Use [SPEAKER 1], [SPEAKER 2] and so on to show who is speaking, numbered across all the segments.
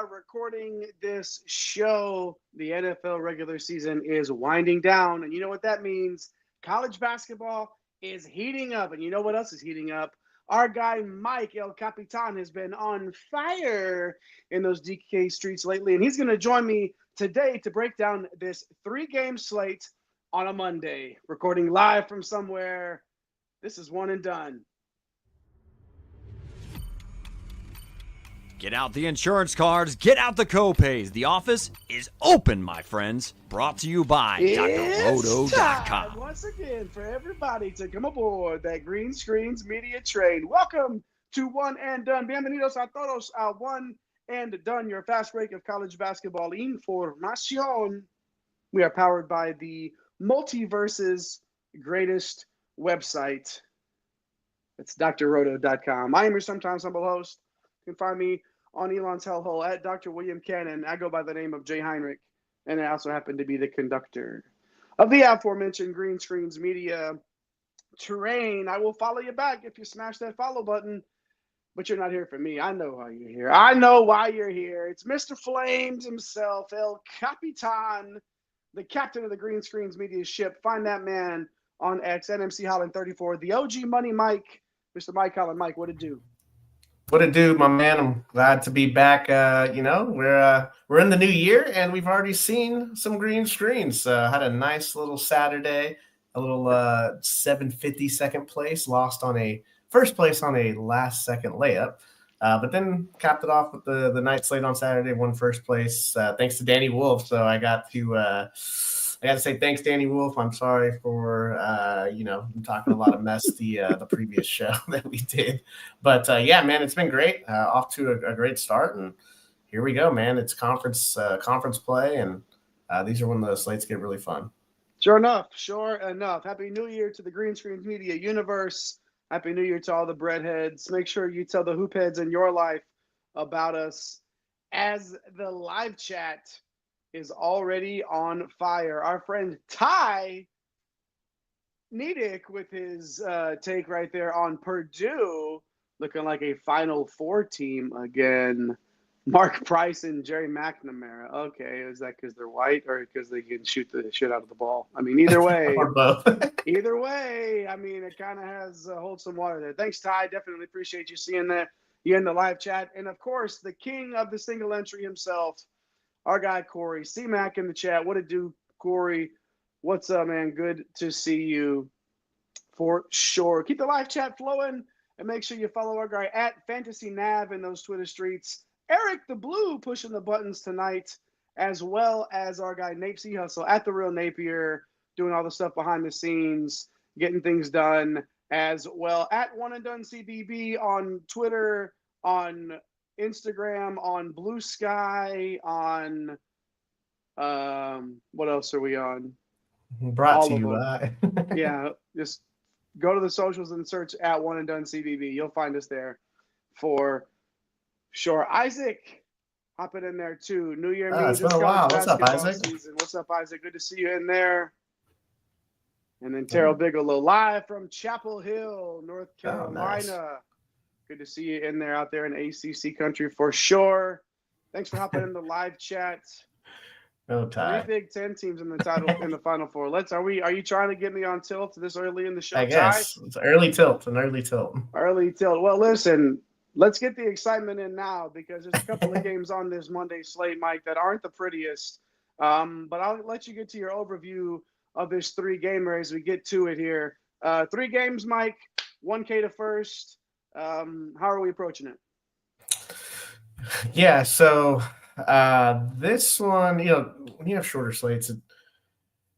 [SPEAKER 1] are recording this show, the NFL regular season is winding down. And you know what that means? College basketball is heating up. And you know what else is heating up? Our guy Mike El Capitan has been on fire in those DK streets lately. And he's going to join me today to break down this 3-game slate on a Monday. Recording live from somewhere. This is One and Done.
[SPEAKER 2] Get out the insurance cards, get out the co-pays. The office is open, my friends. Brought to you by DrRoto.com.
[SPEAKER 1] Once again, for everybody to come aboard that Green Screens Media train. Welcome to One and Done. Bienvenidos a todos a One and Done, your fast break of college basketball information. We are powered by the Multiverse's greatest website. It's DrRoto.com. I am your sometimes humble host. You can find me on Elon's hellhole at Dr. William Cannon. I go by the name of Jay Heinrich, and I also happen to be the conductor of the aforementioned Green Screens Media terrain. I will follow you back if you smash that follow button, but you're not here for me. I know why you're here. I know why you're here. It's Mr. Flames himself, El Capitan, the captain of the Green Screens Media ship. Find that man on X, NMC Holland 34, the OG Money Mike, Mr. Mike Holland. Mike, what it do?
[SPEAKER 3] What it do, my man? I'm glad to be back. We're in the new year, and we've already seen some green screens. Had a nice little Saturday, a little 750 second place, lost on a first place on a last second layup, but then capped it off with the night slate on Saturday, won first place thanks to Danny Wolf. So I got to say thanks, Danny Wolf. I'm sorry for, talking a lot of mess the previous show that we did. But, man, it's been great. Off to a great start. And here we go, man. It's conference play, and these are when the slates get really fun.
[SPEAKER 1] Sure enough. Happy New Year to the Green Screens Media universe. Happy New Year to all the breadheads. Make sure you tell the hoop heads in your life about us as the live chat is already on fire. Our friend Ty Nedick with his take right there on Purdue looking like a Final Four team again. Mark Price and Jerry McNamara. Okay, is that because they're white or because they can shoot the shit out of the ball? I mean, either way.
[SPEAKER 3] Or both.
[SPEAKER 1] Either way, I mean, it kind of has hold some water there. Thanks, Ty. Definitely appreciate you seeing that. You in the live chat. And, of course, the king of the single entry himself, our guy, Corey. C-Mac in the chat. What it do, Corey? What's up, man? Good to see you for sure. Keep the live chat flowing and make sure you follow our guy at Fantasy Nav in those Twitter streets. Eric the Blue pushing the buttons tonight, as well as our guy Nape C. Hustle at The Real Napier, doing all the stuff behind the scenes, getting things done, as well at One and Done CBB on Twitter, on Instagram, on Blue Sky, on what else are we on?
[SPEAKER 3] Brought to you
[SPEAKER 1] yeah, just go to the socials and search at One and Done CBB. You'll find us there for sure. Isaac, hopping in there too. New Year means
[SPEAKER 3] it's been a while. What's up, Isaac?
[SPEAKER 1] Season. What's up, Isaac? Good to see you in there. And then Terrell Bigelow live from Chapel Hill, North Carolina.
[SPEAKER 3] Nice.
[SPEAKER 1] Good to see you in there, out there in ACC country for sure. Thanks for hopping in the live chat.
[SPEAKER 3] No time.
[SPEAKER 1] 3 Big Ten teams in the title in the Final Four. Are you trying to get me on tilt this early in the show?
[SPEAKER 3] I guess Ty? It's an early tilt.
[SPEAKER 1] Early tilt. Well, listen, let's get the excitement in now because there's a couple of games on this Monday slate, Mike, that aren't the prettiest. But I'll let you get to your overview of this 3-gamer as we get to it here. 3 games, Mike. 1K to first. How are we approaching it?
[SPEAKER 3] Yeah, so this one, when you have shorter slates,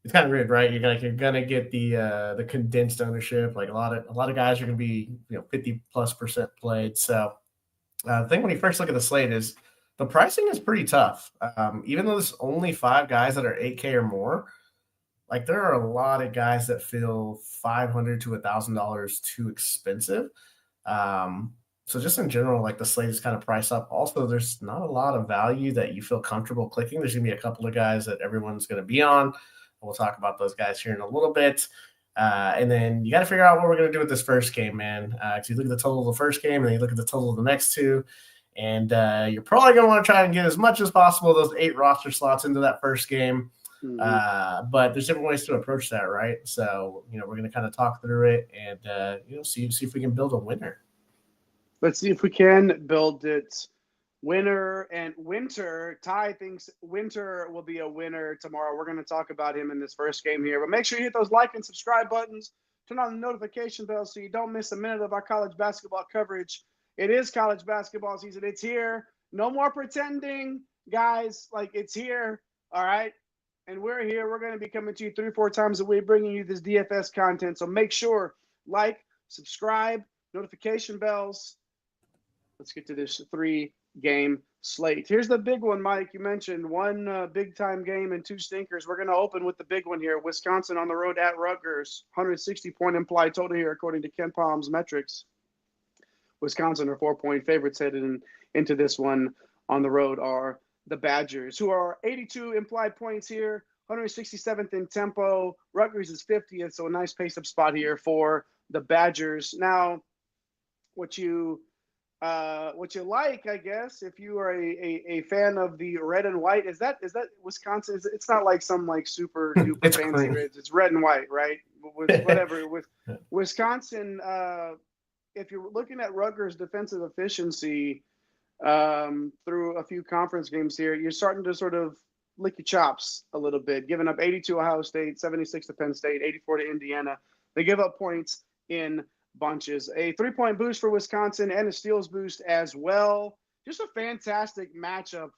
[SPEAKER 3] it's kind of weird, right? You're gonna get the condensed ownership. Like a lot of guys are gonna be 50+% played. So the thing when you first look at the slate is the pricing is pretty tough. Even though there's only 5 guys that are 8K or more, like there are a lot of guys that feel $500 to $1,000 too expensive. So just in general, like the slate is kind of priced up. Also, there's not a lot of value that you feel comfortable clicking. There's going to be a couple of guys that everyone's going to be on. We'll talk about those guys here in a little bit. And then you got to figure out what we're going to do with this first game, man. Because you look at the total of the first game and then you look at the total of the next 2. And you're probably going to want to try and get as much as possible those 8 roster slots into that first game. Mm-hmm. But there's different ways to approach that, right? So, we're going to kind of talk through it and, see if we can build a winner.
[SPEAKER 1] Let's see if we can build it. Winner and Winter. Ty thinks Winter will be a winner tomorrow. We're going to talk about him in this first game here. But make sure you hit those like and subscribe buttons. Turn on the notification bell so you don't miss a minute of our college basketball coverage. It is college basketball season. It's here. No more pretending, guys. Like, it's here. All right? And we're here. We're going to be coming to you 3-4 times a week, bringing you this DFS content. So make sure, like, subscribe, notification bells. Let's get to this 3-game slate. Here's the big one, Mike. You mentioned one big-time game and 2 stinkers. We're going to open with the big one here. Wisconsin on the road at Rutgers. 160-point implied total here, according to Ken Palm's metrics. Wisconsin are 4-point favorites headed into this one. On the road are the Badgers, who are 82 implied points here, 167th in tempo. Rutgers is 50th, so a nice pace-up spot here for the Badgers. Now, what you like, I guess, if you are a fan of the red and white, is that Wisconsin? It's not like some like super duper fancy red. It's red and white, right? With Wisconsin, if you're looking at Rutgers' defensive efficiency through a few conference games here, you're starting to sort of lick your chops a little bit, giving up 80 to Ohio State, 76 to Penn State, 84 to Indiana. They give up points in bunches. A 3-point boost for Wisconsin and a steals boost as well. Just a fantastic matchup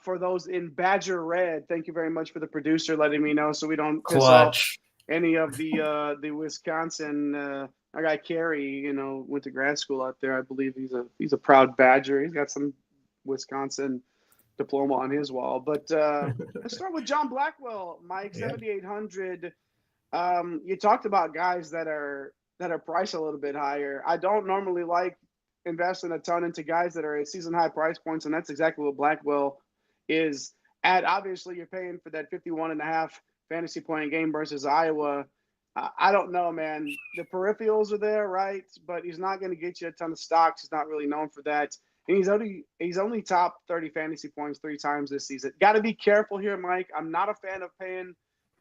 [SPEAKER 1] for those in Badger Red. Thank you very much for the producer letting me know so we don't piss off any of the Wisconsin. Our guy Carey, went to grad school out there. I believe he's a proud Badger. He's got some Wisconsin diploma on his wall. But let's start with John Blackwell, Mike, 7,800. You talked about guys that are priced a little bit higher. I don't normally like investing a ton into guys that are at season high price points, and that's exactly what Blackwell is at. Obviously, you're paying for that 51.5 fantasy point game versus Iowa. I don't know, man. The peripherals are there, right? But he's not going to get you a ton of stocks. He's not really known for that. And he's only top 30 fantasy points 3 times this season. Got to be careful here, Mike. I'm not a fan of paying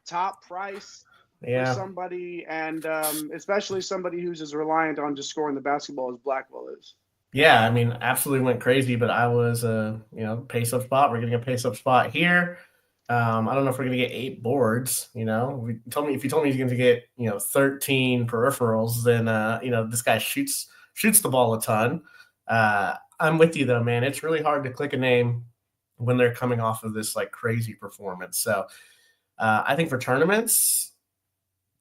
[SPEAKER 1] top price for somebody, and especially somebody who's as reliant on just scoring the basketball as Blackwell is.
[SPEAKER 3] Yeah, I mean, absolutely went crazy, but I was pace up spot. We're getting a pace up spot here. I don't know if we're going to get 8 boards. If you told me he's going to get 13 peripherals, then this guy shoots the ball a ton. I'm with you though, man. It's really hard to click a name when they're coming off of this like crazy performance. So I think for tournaments,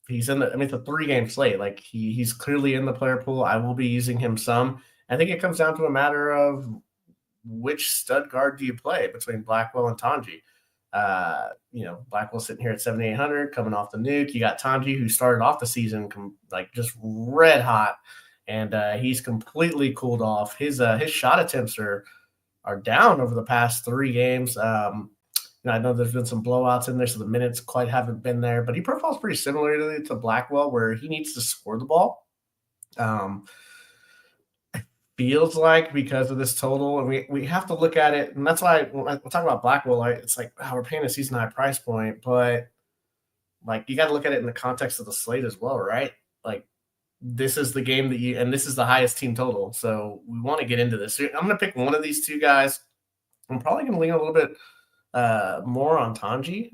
[SPEAKER 3] he's in it's a 3-game slate. Like he's clearly in the player pool. I will be using him some. I think it comes down to a matter of which stud guard do you play between Blackwell and Tanji. Blackwell sitting here at 7,800 coming off the nuke. You got Tanji, who started off the season just red hot, and he's completely cooled off. His shot attempts are down over the past 3 games. I know there's been some blowouts in there, so the minutes quite haven't been there, but he profiles pretty similarly to Blackwell, where he needs to score the ball. Feels like because of this total, and we have to look at it, and that's why when I talk about Blackwell, it's like, wow, we're paying a season high price point, but like you got to look at it in the context of the slate as well, right? Like this is the game and this is the highest team total, so we want to get into this. I'm going to pick one of these 2 guys. I'm probably going to lean a little bit more on Tanji.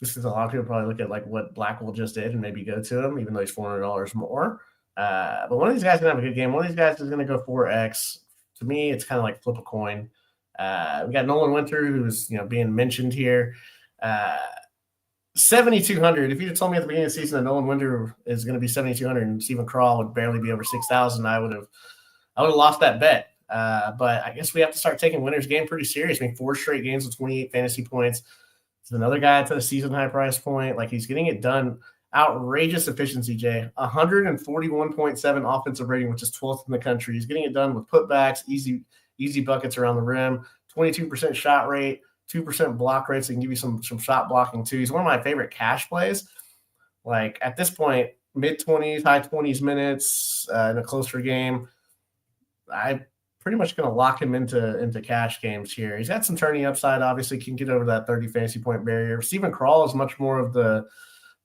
[SPEAKER 3] This is a lot of people probably look at like what Blackwell just did and maybe go to him, even though he's $400 more. But one of these guys is going to have a good game. One of these guys is going to go 4X. To me, it's kind of like flip a coin. We got Nolan Winter, who's being mentioned here. 7,200. If you had told me at the beginning of the season that Nolan Winter is going to be 7,200 and Stephen Crawl would barely be over 6,000, I would have lost that bet. But I guess we have to start taking Winter's game pretty serious. 4 straight games with 28 fantasy points. It's another guy to the season high price point. Like he's getting it done. Outrageous efficiency, Jay. 141.7 offensive rating, which is 12th in the country. He's getting it done with putbacks, easy buckets around the rim, 22% shot rate, 2% block rate, so he can give you some shot blocking too. He's one of my favorite cash plays. Like at this point, mid-20s, high 20s minutes in a closer game. I pretty much going to lock him into cash games here. He's got some turning upside, obviously, can get over that 30 fantasy point barrier. Stephen Crawl is much more of the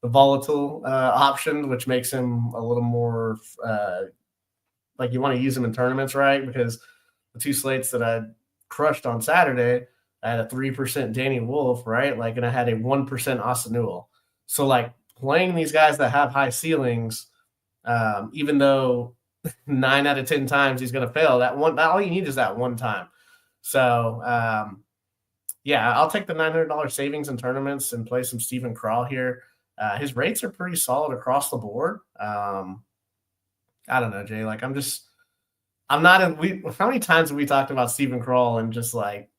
[SPEAKER 3] volatile option, which makes him a little more like you want to use him in tournaments, right? Because the two slates that I crushed on Saturday, I had a 3% Danny Wolf, right? Like, and I had a 1% Austin Newell. So, like, playing these guys that have high ceilings, even though 9 out of 10 times he's going to fail, all you need is that one time. So, yeah, I'll take the $900 savings in tournaments and play some Stephen Crawl here. His rates are pretty solid across the board. I don't know, Jay. Like, how many times have we talked about Stephen Crawl and just like,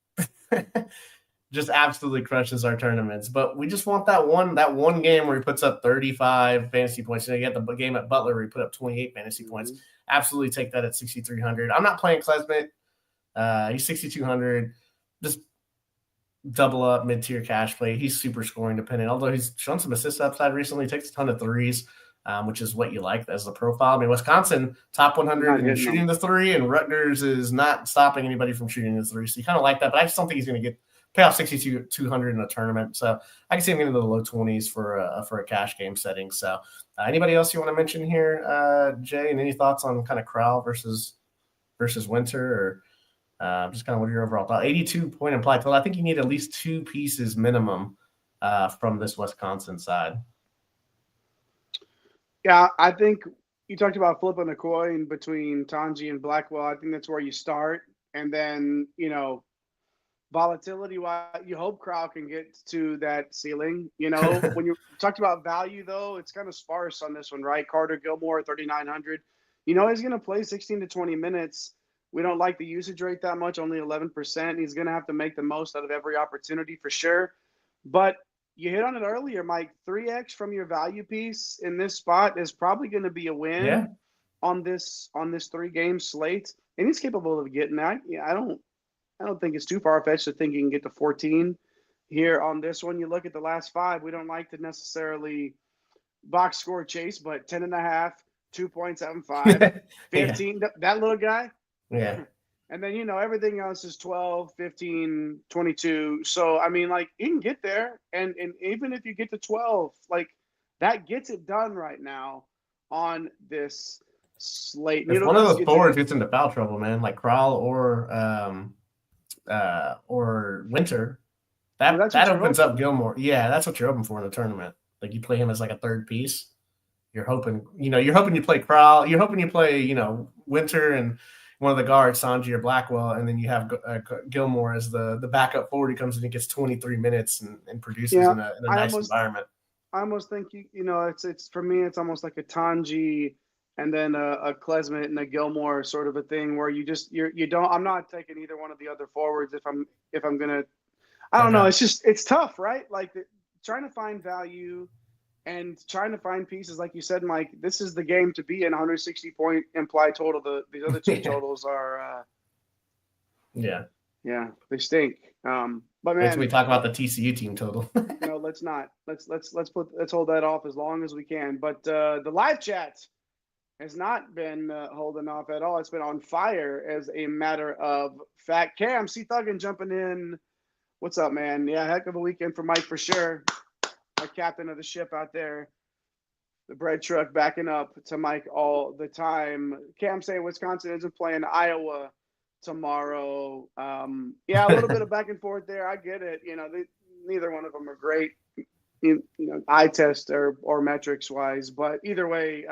[SPEAKER 3] just absolutely crushes our tournaments? But we just want that one game where he puts up 35 fantasy points. You get the game at Butler where he put up 28 fantasy points. Absolutely take that at 6,300. I'm not playing Klesmit. He's 6,200. Just double up mid-tier cash play. He's super scoring dependent. Although he's shown some assist upside recently, takes a ton of threes, which is what you like as the profile. I mean, Wisconsin top 100 in shooting the three, and Rutgers is not stopping anybody from shooting the three. So you kind of like that, but I just don't think he's going to pay off 6,200 in a tournament. So I can see him getting into the low 20s for a cash game setting. So anybody else you want to mention here, Jay? And any thoughts on kind of Crowell versus Winter, or just kind of what are your overall thoughts? 82-point implied total. I think you need at least 2 pieces minimum from this Wisconsin side.
[SPEAKER 1] Yeah, I think you talked about flipping a coin between Tanji and Blackwell. I think that's where you start. And then, volatility-wise, you hope Crowell can get to that ceiling. When you talked about value, though, it's kind of sparse on this one, right? Carter Gilmore, 3,900. He's going to play 16 to 20 minutes. We don't like the usage rate that much, only 11%. He's going to have to make the most out of every opportunity for sure. But you hit on it earlier, Mike. 3x from your value piece in this spot is probably going to be a win on this 3-game slate, and he's capable of getting that. I don't think it's too far-fetched to think he can get to 14 here on this one. You look at the last 5. We don't like to necessarily box score chase, but 10.5, 2.75, 15. That little guy.
[SPEAKER 3] Yeah.
[SPEAKER 1] And then, everything else is 12, 15, 22. So, I mean, like, you can get there. And even if you get to 12, like, that gets it done right now on this slate.
[SPEAKER 3] If one of those forwards gets into foul trouble, man, like Crowell or Winter, that opens up Gilmore. Yeah, that's what you're hoping for in the tournament. Like, you play him as like a third piece. You're hoping you play Crowell. You're hoping you play, Winter and one of the guards, Sanji or Blackwell, and then you have Gilmore as the backup forward. He comes in and gets 23 minutes and produces in a nice environment.
[SPEAKER 1] I almost think it's for me, it's almost like a Tanji and then a Klesmit and a Gilmore sort of a thing where you don't. I'm not taking either one of the other forwards if I'm gonna. I don't know. It's tough, right? Like trying to find value. And trying to find pieces, like you said, Mike, this is the game to be in. 160-point implied total. These other two totals are, they stink. But man,
[SPEAKER 3] we talk about the TCU team total.
[SPEAKER 1] No, let's not. Let's hold that off as long as we can. But the live chat has not been holding off at all. It's been on fire as a matter of fact. Cam C. Thuggin jumping in. What's up, man? Yeah, heck of a weekend for Mike for sure. Our captain of the ship out there, the bread truck backing up to Mike all the time. Cam saying Wisconsin isn't playing Iowa tomorrow. A little bit of back and forth there. I get it. Neither one of them are great, eye test or metrics wise. But either way,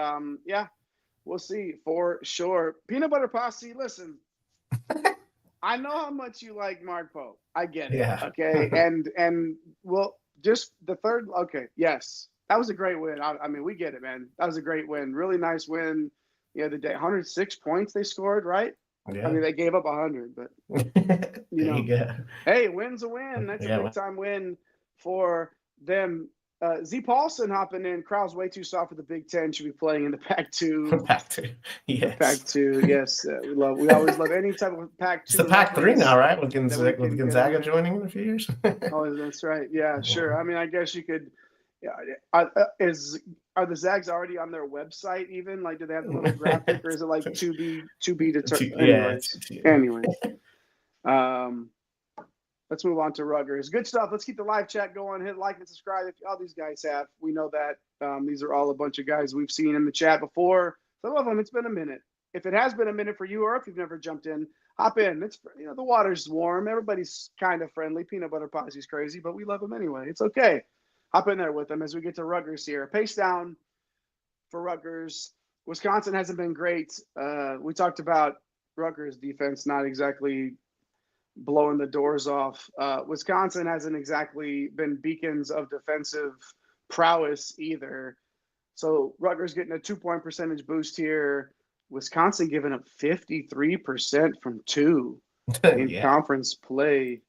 [SPEAKER 1] we'll see for sure. Peanut Butter Posse, listen. I know how much you like Mark Pope. I get it. Yeah. Okay, and we'll. Just the third. Okay. Yes. That was a great win. I mean, we get it, man. That was a great win. Really nice win the other day. 106 points they scored, right? Yeah. I mean, they gave up 100, but, hey, win's a win. That's a big time win for them. Z Paulson hopping in. Crowd's way too soft for the Big Ten. Should be playing in the Pac-2.
[SPEAKER 3] Pac-2. Yes.
[SPEAKER 1] Pac-2. Yes. We always love any type of Pac-2.
[SPEAKER 3] It's the Pac-3 now, right? With Gonzaga joining in a few years.
[SPEAKER 1] Oh, that's right. Yeah, sure. I mean, I guess you could Yeah, are the Zags already on their website even? Like, do they have the little graphic, or is it like to be determined?
[SPEAKER 3] Yeah.
[SPEAKER 1] Anyways, um, let's move on to Rutgers. Good stuff. Let's keep the live chat going. Hit like and subscribe if all these guys have. We know that these are all a bunch of guys we've seen in the chat before. Some of them, it's been a minute. If it has been a minute for you, or if you've never jumped in, hop in. It's, the water's warm. Everybody's kind of friendly. Peanut Butter Posse's crazy, but we love them anyway. It's okay. Hop in there with them as we get to Rutgers here. Pace down for Rutgers. Wisconsin hasn't been great. We talked about Rutgers defense not exactly blowing the doors off. Wisconsin hasn't exactly been beacons of defensive prowess either. So Rutgers getting a 2-point percentage boost here. Wisconsin giving up 53% from two in conference play,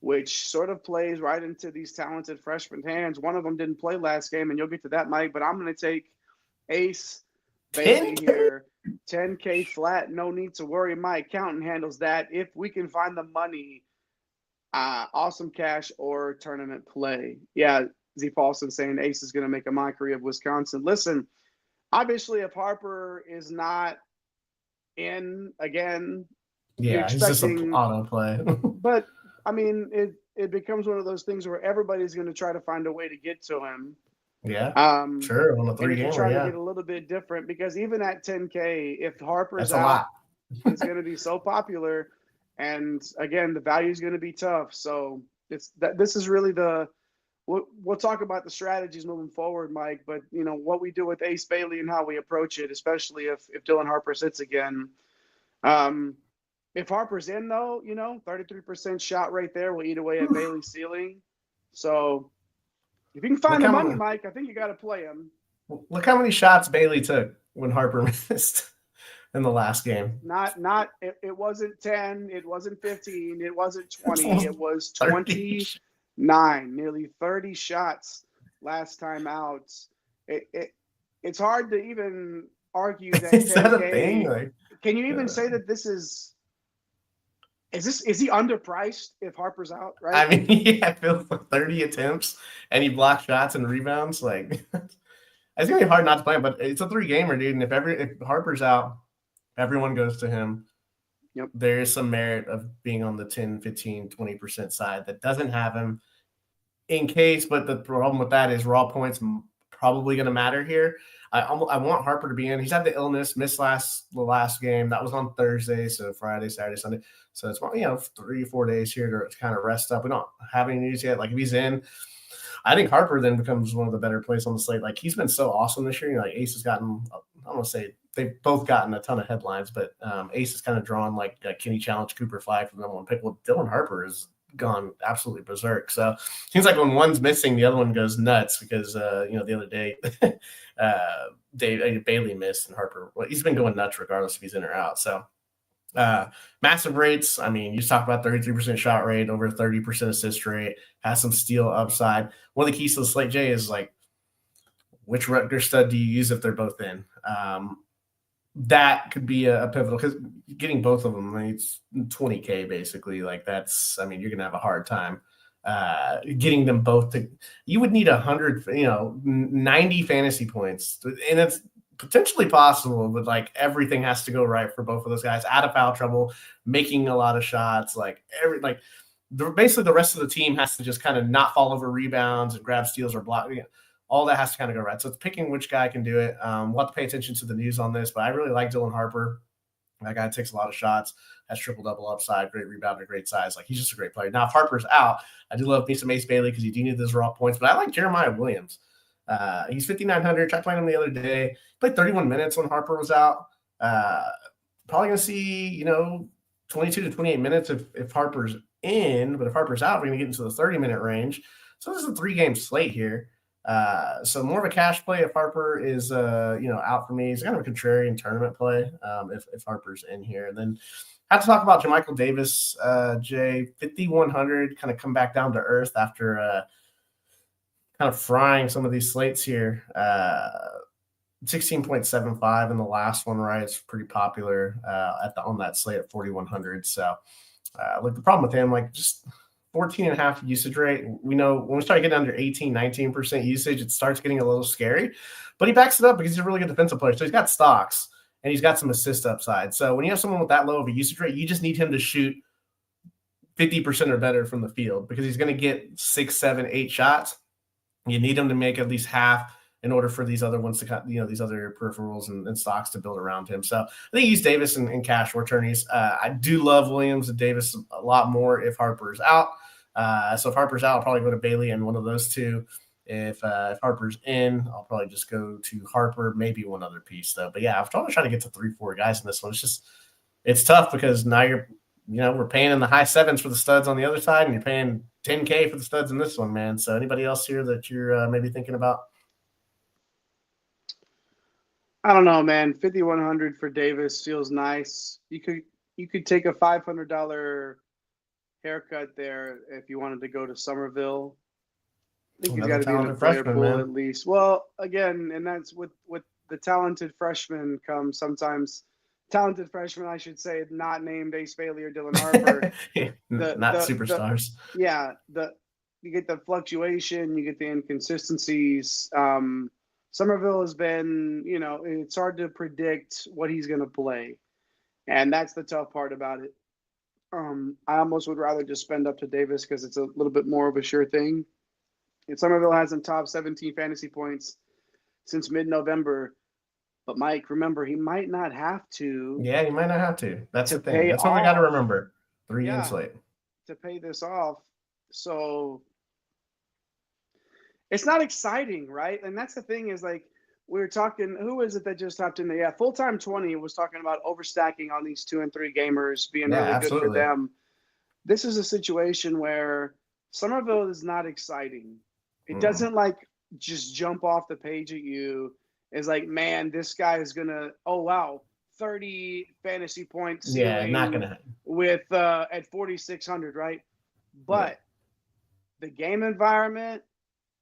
[SPEAKER 1] which sort of plays right into these talented freshmen hands. One of them didn't play last game, and you'll get to that, Mike, but I'm going to take Ace Bailey here. 10K flat, no need to worry. My accountant handles that. If we can find the money, awesome cash or tournament play. Yeah, Z Paulson saying Ace is going to make a mockery of Wisconsin. Listen, obviously, if Harper is not in again,
[SPEAKER 3] yeah, he's just an auto play.
[SPEAKER 1] But I mean, it becomes one of those things where everybody's going to try to find a way to get to him.
[SPEAKER 3] Yeah, sure. On a 3-gamer,
[SPEAKER 1] try to get a little bit different, because even at 10K, if Harper's out, it's going to be so popular, and again, the value is going to be tough. So this is really we'll talk about the strategies moving forward, Mike. But what we do with Ace Bailey and how we approach it, especially if Dylan Harper sits again. If Harper's in, though, 33% shot rate there will eat away at Bailey's ceiling. So if you can find the money, Mike, I think you got to play him.
[SPEAKER 3] Look how many shots Bailey took when Harper missed in the last game.
[SPEAKER 1] It wasn't 10, it wasn't 15, it wasn't 20, it was 29, nearly 30 shots last time out. It's hard to even argue that.
[SPEAKER 3] Is that a thing?
[SPEAKER 1] Can you even say that this is he underpriced if Harper's out, right?
[SPEAKER 3] I mean, yeah, Phil, for 30 attempts and he blocked shots and rebounds. Like, it's gonna be hard not to play him, but it's a 3-gamer, dude. And if Harper's out, everyone goes to him.
[SPEAKER 1] Yep.
[SPEAKER 3] There is some merit of being on the 10, 15, 20% side that doesn't have him in case, but the problem with that is raw points probably going to matter here. I want Harper to be in. He's had the illness, missed the last game. That was on Thursday, so Friday, Saturday, Sunday. So it's 3 or 4 days here to kind of rest up. We don't have any news yet. Like, if he's in, I think Harper then becomes one of the better plays on the slate. Like, he's been so awesome this year. Like, Ace has gotten, I don't want to say they've both gotten a ton of headlines, but Ace has kind of drawn like Kenny Challenge Cooper Flag from number one pick. Well, Dylan Harper is gone absolutely berserk. So seems like when one's missing, the other one goes nuts because the other day Bailey missed and Harper, he's been going nuts regardless if he's in or out. So massive rates. I mean, you talk about 33% shot rate, over 30% assist rate, has some steal upside. One of the keys to the slate, Jay, is like, which Rutgers stud do you use if they're both in? That could be a pivotal, because getting both of them, I mean, it's 20K basically. Like, that's, I mean, you're gonna have a hard time getting them both to. You would need 100, 90 fantasy points, and it's potentially possible, but like everything has to go right for both of those guys. Out of foul trouble, making a lot of shots, basically the rest of the team has to just kind of not fall over rebounds and grab steals or block. All that has to kind of go right. So it's picking which guy can do it. We'll have to pay attention to the news on this, but I really like Dylan Harper. That guy takes a lot of shots, has triple-double upside, great rebounder, great size. Like, he's just a great player. Now, if Harper's out, I do love me some Ace Bailey because you do need those raw points, but I like Jeremiah Williams. He's 5,900. Tried playing him the other day. Played 31 minutes when Harper was out. Probably going to see, 22 to 28 minutes if Harper's in, but if Harper's out, we're going to get into the 30-minute range. So this is a 3-game slate here. So more of a cash play if Harper is out for me. He's kind of a contrarian tournament play if Harper's in here. And then I have to talk about JaMychal Davis, Jay, 5,100, kind of come back down to earth after kind of frying some of these slates here. 16.75 in the last one, right? It's pretty popular on that slate at 4,100. So look, the problem with him, like, just 14.5 usage rate. We know when we start getting under 18, 19% usage, it starts getting a little scary. But he backs it up because he's a really good defensive player. So he's got stocks and he's got some assist upside. So when you have someone with that low of a usage rate, you just need him to shoot 50% or better from the field because he's going to get 6, 7, 8 shots. You need him to make at least half in order for these other ones to, these other peripherals and stocks to build around him. So I think use Davis and cash or attorneys. I do love Williams and Davis a lot more if Harper's out. So if Harper's out, I'll probably go to Bailey and one of those two. If Harper's in, I'll probably just go to Harper, maybe one other piece though. But yeah, I'm trying to get to 3-4 guys in this one. It's tough because now we're paying in the high 7s for the studs on the other side, and you're paying $10K for the studs in this one, man. So anybody else here that you're maybe thinking about?
[SPEAKER 1] I don't know, man. 5,100 for Davis feels nice. You could take a $500 haircut there if you wanted to go to Somerville. I think he's got to be in the player pool at least. Well, again, and that's with the talented freshmen comes sometimes talented freshmen, I should say, not named Ace Bailey or Dylan Harper.
[SPEAKER 3] Not superstars.
[SPEAKER 1] You get the fluctuation, you get the inconsistencies. Somerville has been, it's hard to predict what he's going to play. And that's the tough part about it. I almost would rather just spend up to Davis because it's a little bit more of a sure thing. And Somerville hasn't topped 17 fantasy points since mid-November. But, Mike, remember, he might not have to.
[SPEAKER 3] Yeah, he might not have to. That's the thing. That's what we got to remember. 3 games late.
[SPEAKER 1] To pay this off. So it's not exciting, right? And that's the thing is, like, we were talking, who is it that just hopped in there? Yeah, Full-Time 20 was talking about overstacking on these 2 and 3 gamers being really good for them. This is a situation where Somerville is not exciting. It doesn't, like, just jump off the page at you. It's like, man, this guy is going to, 30 fantasy points.
[SPEAKER 3] Yeah, not going to happen.
[SPEAKER 1] With at 4,600, right? But the game environment,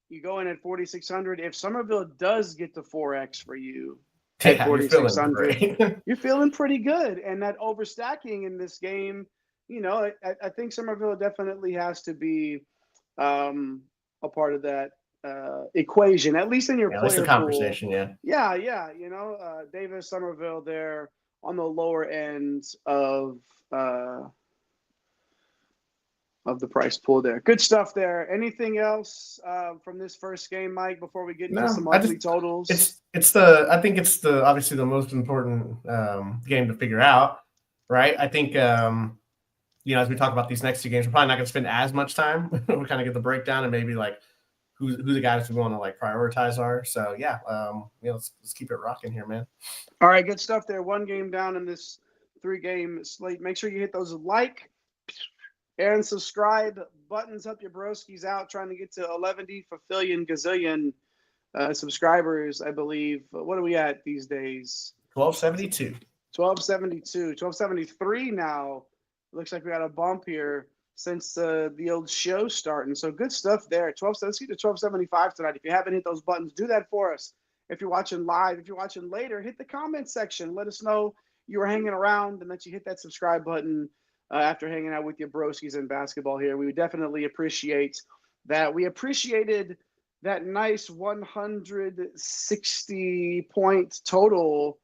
[SPEAKER 1] you go in at 4,600. If Somerville does get to 4x for you at 4,600, you're feeling pretty good. And that overstacking in this game, I think Somerville definitely has to be a part of that equation, at least in your player
[SPEAKER 3] pool. Conversation,
[SPEAKER 1] yeah. Davis, Somerville, there on the lower end of the price pool there. Good stuff there. Anything else from this first game, Mike, before we get into some monthly totals?
[SPEAKER 3] I think it's obviously the most important game to figure out, right? I think as we talk about these next 2 games, we're probably not going to spend as much time. We'll kind of get the breakdown and maybe like who the guys we want to like prioritize are. So let's keep it rocking here, man.
[SPEAKER 1] All right, good stuff there. 1 game down in this 3-game slate. Make sure you hit those like and subscribe buttons. Help your broskies out, trying to get to 11 gazillion subscribers, I believe. What are we at these days?
[SPEAKER 3] 1272.
[SPEAKER 1] 1273 now. Looks like we got a bump here since the old show starting. So good stuff there. Let's get to 1275 tonight. If you haven't hit those buttons, do that for us. If you're watching live, if you're watching later, hit the comment section. Let us know you were hanging around and that you hit that subscribe button after hanging out with your broskies in basketball here. We would definitely appreciate that. We appreciated that nice 160-point total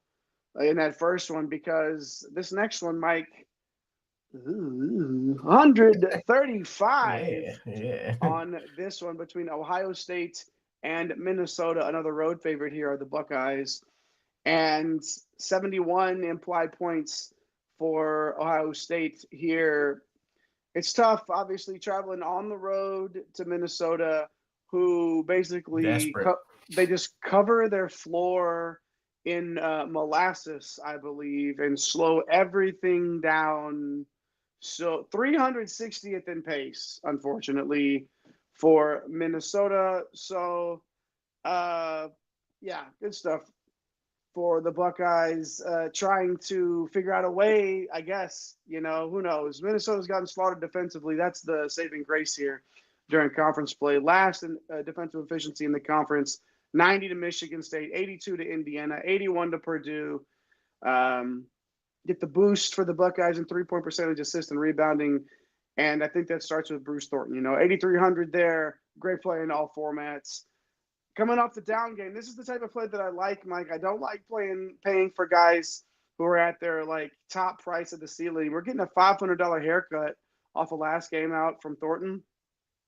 [SPEAKER 1] in that first one because this next one, Mike, 135 on this one between Ohio State and Minnesota. Another road favorite here are the Buckeyes. And 71 implied points for Ohio State here. It's tough, obviously, traveling on the road to Minnesota, who basically they just cover their floor in molasses, I believe, and slow everything down. So 360th in pace, unfortunately, for Minnesota. So, good stuff for the Buckeyes, trying to figure out a way, I guess, who knows. Minnesota's gotten slaughtered defensively. That's the saving grace here during conference play. Last in defensive efficiency in the conference, 90 to Michigan State, 82 to Indiana, 81 to Purdue. Get the boost for the Buckeyes in 3-point percentage, assist, and rebounding. And I think that starts with Bruce Thornton. 8,300 there, great play in all formats. Coming off the down game, this is the type of play that I like, Mike. I don't like paying for guys who are at their top price of the ceiling. We're getting a $500 haircut off of last game out from Thornton.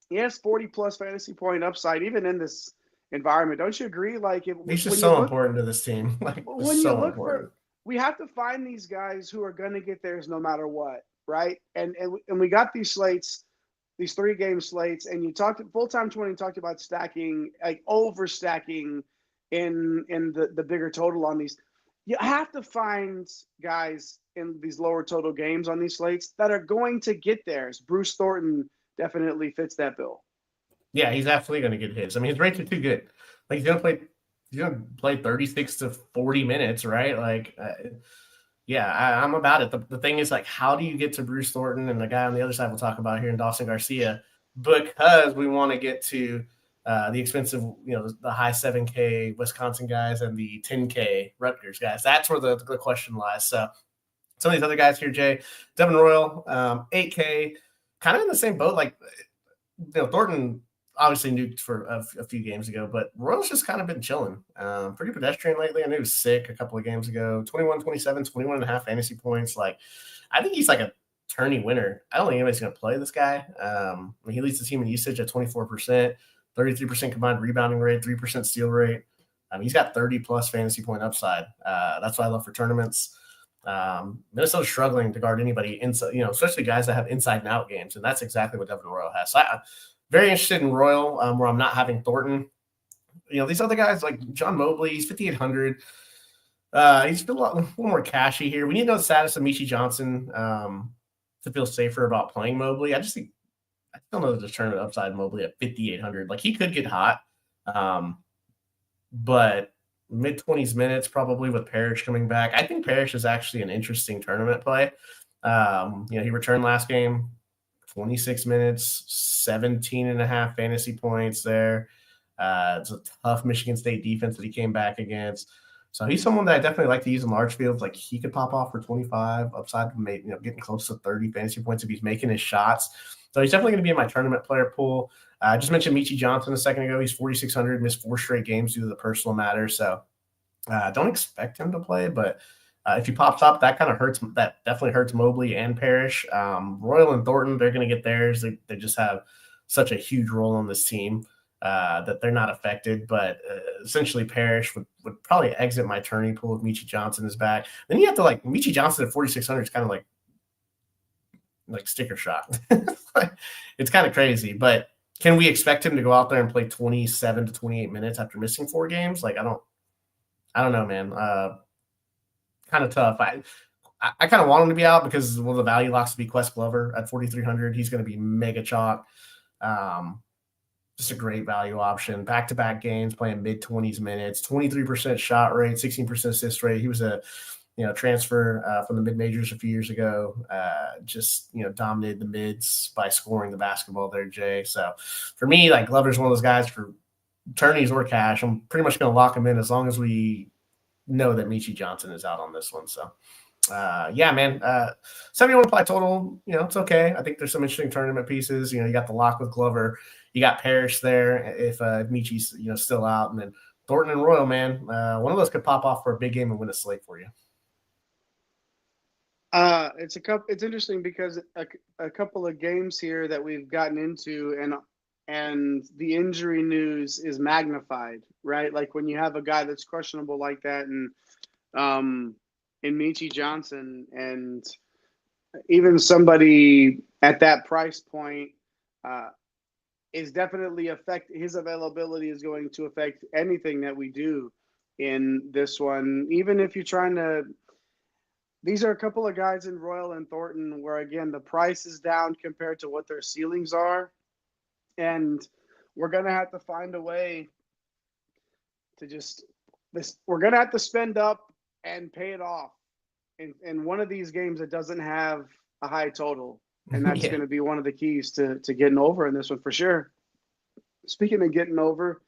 [SPEAKER 1] He has 40+ fantasy point upside, even in this environment. Don't you agree?
[SPEAKER 3] He's just so important to this team.
[SPEAKER 1] When you look for, we have to find these guys who are going to get theirs no matter what, right? And we got these slates, these 3-game slates, and you talked full-time 20 talked about stacking, overstacking in the bigger total on these. You have to find guys in these lower total games on these slates that are going to get theirs. Bruce Thornton definitely fits that bill.
[SPEAKER 3] Yeah, he's absolutely going to get his. I mean, his rates are too good. He's going to play 36 to 40 minutes, right? I'm about it. The thing is, how do you get to Bruce Thornton and the guy on the other side we'll talk about here in Dawson Garcia? Because we want to get to the expensive, the high 7K Wisconsin guys and the 10K Rutgers guys. That's where the question lies. So some of these other guys here, Jay, Devin Royal, 8K, kind of in the same boat. Thornton obviously nuked for a few games ago, but Royal's just kind of been chilling. Pretty pedestrian lately. I knew he was sick a couple of games ago. 21, 27, 21.5 fantasy points. I think he's a tourney winner. I don't think anybody's going to play this guy. He leads the team in usage at 24%, 33% combined rebounding rate, 3% steal rate. He's got 30+ fantasy point upside. That's what I love for tournaments. Minnesota's struggling to guard anybody inside, especially guys that have inside and out games, and that's exactly what Devin Royal has. So I'm very interested in Royal, where I'm not having Thornton. These other guys like John Mobley, he's 5,800. He's still a little more cashy here. We need to know the status of Michi Johnson to feel safer about playing Mobley. I still know the tournament upside Mobley at 5,800. He could get hot, but mid-20s minutes probably with Parrish coming back. I think Parrish is actually an interesting tournament play. He returned last game, 26 minutes, 17.5 fantasy points there. It's a tough Michigan State defense that he came back against. So he's someone that I definitely like to use in large fields. He could pop off for 25, upside to getting close to 30 fantasy points if he's making his shots. So he's definitely going to be in my tournament player pool. I just mentioned Michi Johnson a second ago. He's 4,600, missed 4 straight games due to the personal matter. So don't expect him to play, but if he pops up, that kind of hurts. That definitely hurts Mobley and Parrish. Royal and Thornton, they're going to get theirs. They just have such a huge role on this team that they're not affected. But essentially, Parrish would probably exit my tourney pool if Michi Johnson is back. Then you have to Michi Johnson at 4,600 is kind of like sticker shock. It's kind of crazy, but can we expect him to go out there and play 27 to 28 minutes after missing 4 games? I don't know, man. Kind of tough. I kind of want him to be out because the value locks to be Quest Glover at 4,300. He's going to be mega chalk. Just a great value option. Back-to-back games, playing mid-20s minutes, 23% shot rate, 16% assist rate. He was a transfer from the mid-majors a few years ago. Dominated the mids by scoring the basketball there, Jay. So for me, Glover's one of those guys for tourneys or cash. I'm pretty much going to lock him in as long as we know that Michi Johnson is out on this one. So, man, 71 play total, it's okay. I think there's some interesting tournament pieces. You got the lock with Glover. You got Parrish there if Michi's, still out. And then Thornton and Royal, man, one of those could pop off for a big game and win a slate for you.
[SPEAKER 1] It's interesting because a couple of games here that we've gotten into and the injury news is magnified, right? When you have a guy that's questionable like that, and in Michi Johnson, and even somebody at that price point is definitely his availability is going to affect anything that we do in this one. Even if you're trying to, these are a couple of guys in Royal and Thornton where, again, the price is down compared to what their ceilings are. And we're going to have to find a way to we're going to have to spend up and pay it off in one of these games that doesn't have a high total. And that's going to be one of the keys to getting over in this one for sure. Speaking of getting over,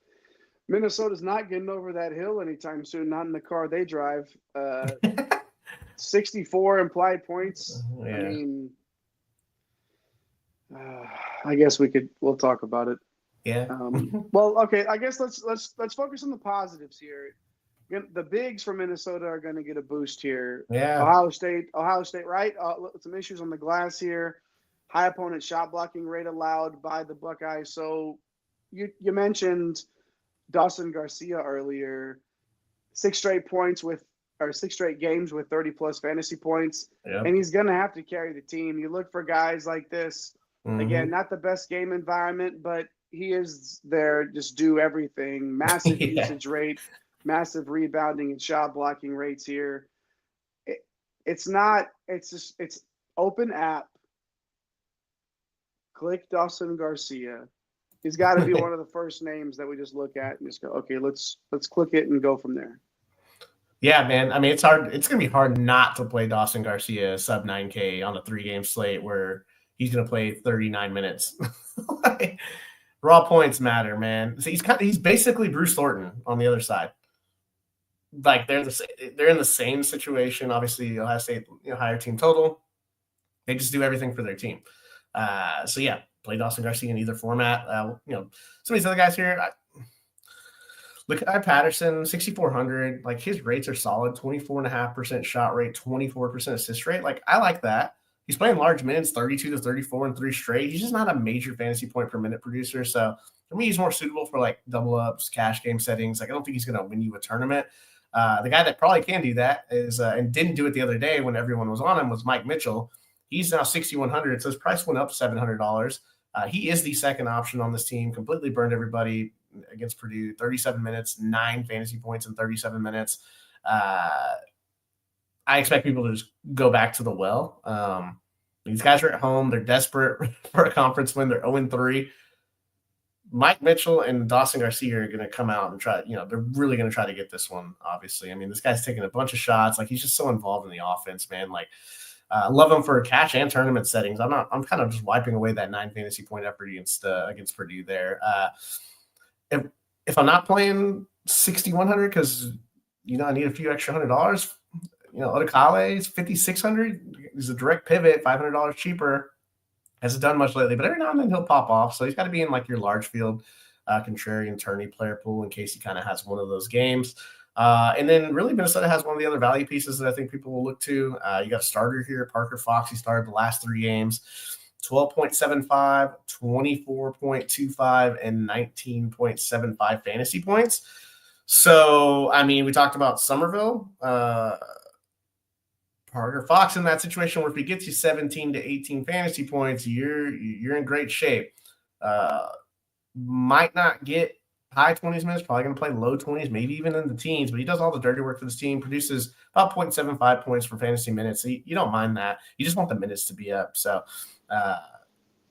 [SPEAKER 1] Minnesota's not getting over that hill anytime soon, not in the car they drive. 64 implied points.
[SPEAKER 3] Yeah.
[SPEAKER 1] I mean, I guess we'll talk about it.
[SPEAKER 3] Yeah.
[SPEAKER 1] Well, okay. I guess let's focus on the positives here. The bigs from Minnesota are going to get a boost here.
[SPEAKER 3] Yeah.
[SPEAKER 1] Ohio State, right? Some issues on the glass here. High opponent shot blocking rate allowed by the Buckeyes. So you mentioned Dawson Garcia earlier. 6 straight games with 30-plus fantasy points.
[SPEAKER 3] Yep.
[SPEAKER 1] And he's going to have to carry the team. You look for guys like this. Again, not the best game environment, but he is there, just do everything. Massive usage rate, massive rebounding and shot blocking rates here. It's open app. Click Dawson Garcia. He's got to be one of the first names that we just look at and just go, okay, let's click it and go from there.
[SPEAKER 3] Yeah, man. I mean, it's hard. It's going to be hard not to play Dawson Garcia sub 9K on a 3-game slate where he's going to play 39 minutes. Raw points matter, man. So he's basically Bruce Thornton on the other side. Like they're in the same situation. Obviously, Ohio State, higher team total. They just do everything for their team. So yeah, play Dawson Garcia in either format. Some of these other guys here. Look at Patterson, 6,400. Like his rates are solid. 24.5% shot rate, 24% assist rate. Like I like that. He's playing large minutes, 32 to 34 and 3 straight. He's just not a major fantasy point per minute producer. So for me, he's more suitable for like double ups, cash game settings. Like I don't think he's going to win you a tournament. The guy that probably can do that is and didn't do it the other day when everyone was on him was Mike Mitchell. He's now 6,100. So his price went up $700. He is the second option on this team. Completely burned everybody against Purdue. 37 minutes, 9 fantasy points in 37 minutes. I expect people to just go back to the well. These guys are at home. They're desperate for a conference win. They're 0-3. Mike Mitchell and Dawson Garcia are going to come out and try, they're really going to try to get this one, obviously. I mean, this guy's taking a bunch of shots. Like, he's just so involved in the offense, man. Like, love him for cash and tournament settings. I'm kind of just wiping away that 9 fantasy point effort against Purdue there. If I'm not playing 6,100 because, I need a few extra $100, Odekale is 5,600. He's a direct pivot, $500 cheaper. Hasn't done much lately, but every now and then he'll pop off. So he's got to be in like your large field contrarian tourney player pool in case he kind of has one of those games. And then really Minnesota has one of the other value pieces that I think people will look to. You got a starter here, Parker Fox. He started the last 3 games, 12.75, 24.25, and 19.75 fantasy points. So, I mean, we talked about Somerville. Parker Fox in that situation where if he gets you 17 to 18 fantasy points, you're in great shape. Might not get high 20s minutes, probably going to play low 20s, maybe even in the teens, but he does all the dirty work for this team, produces about 0.75 points for fantasy minutes. So you don't mind that. You just want the minutes to be up. So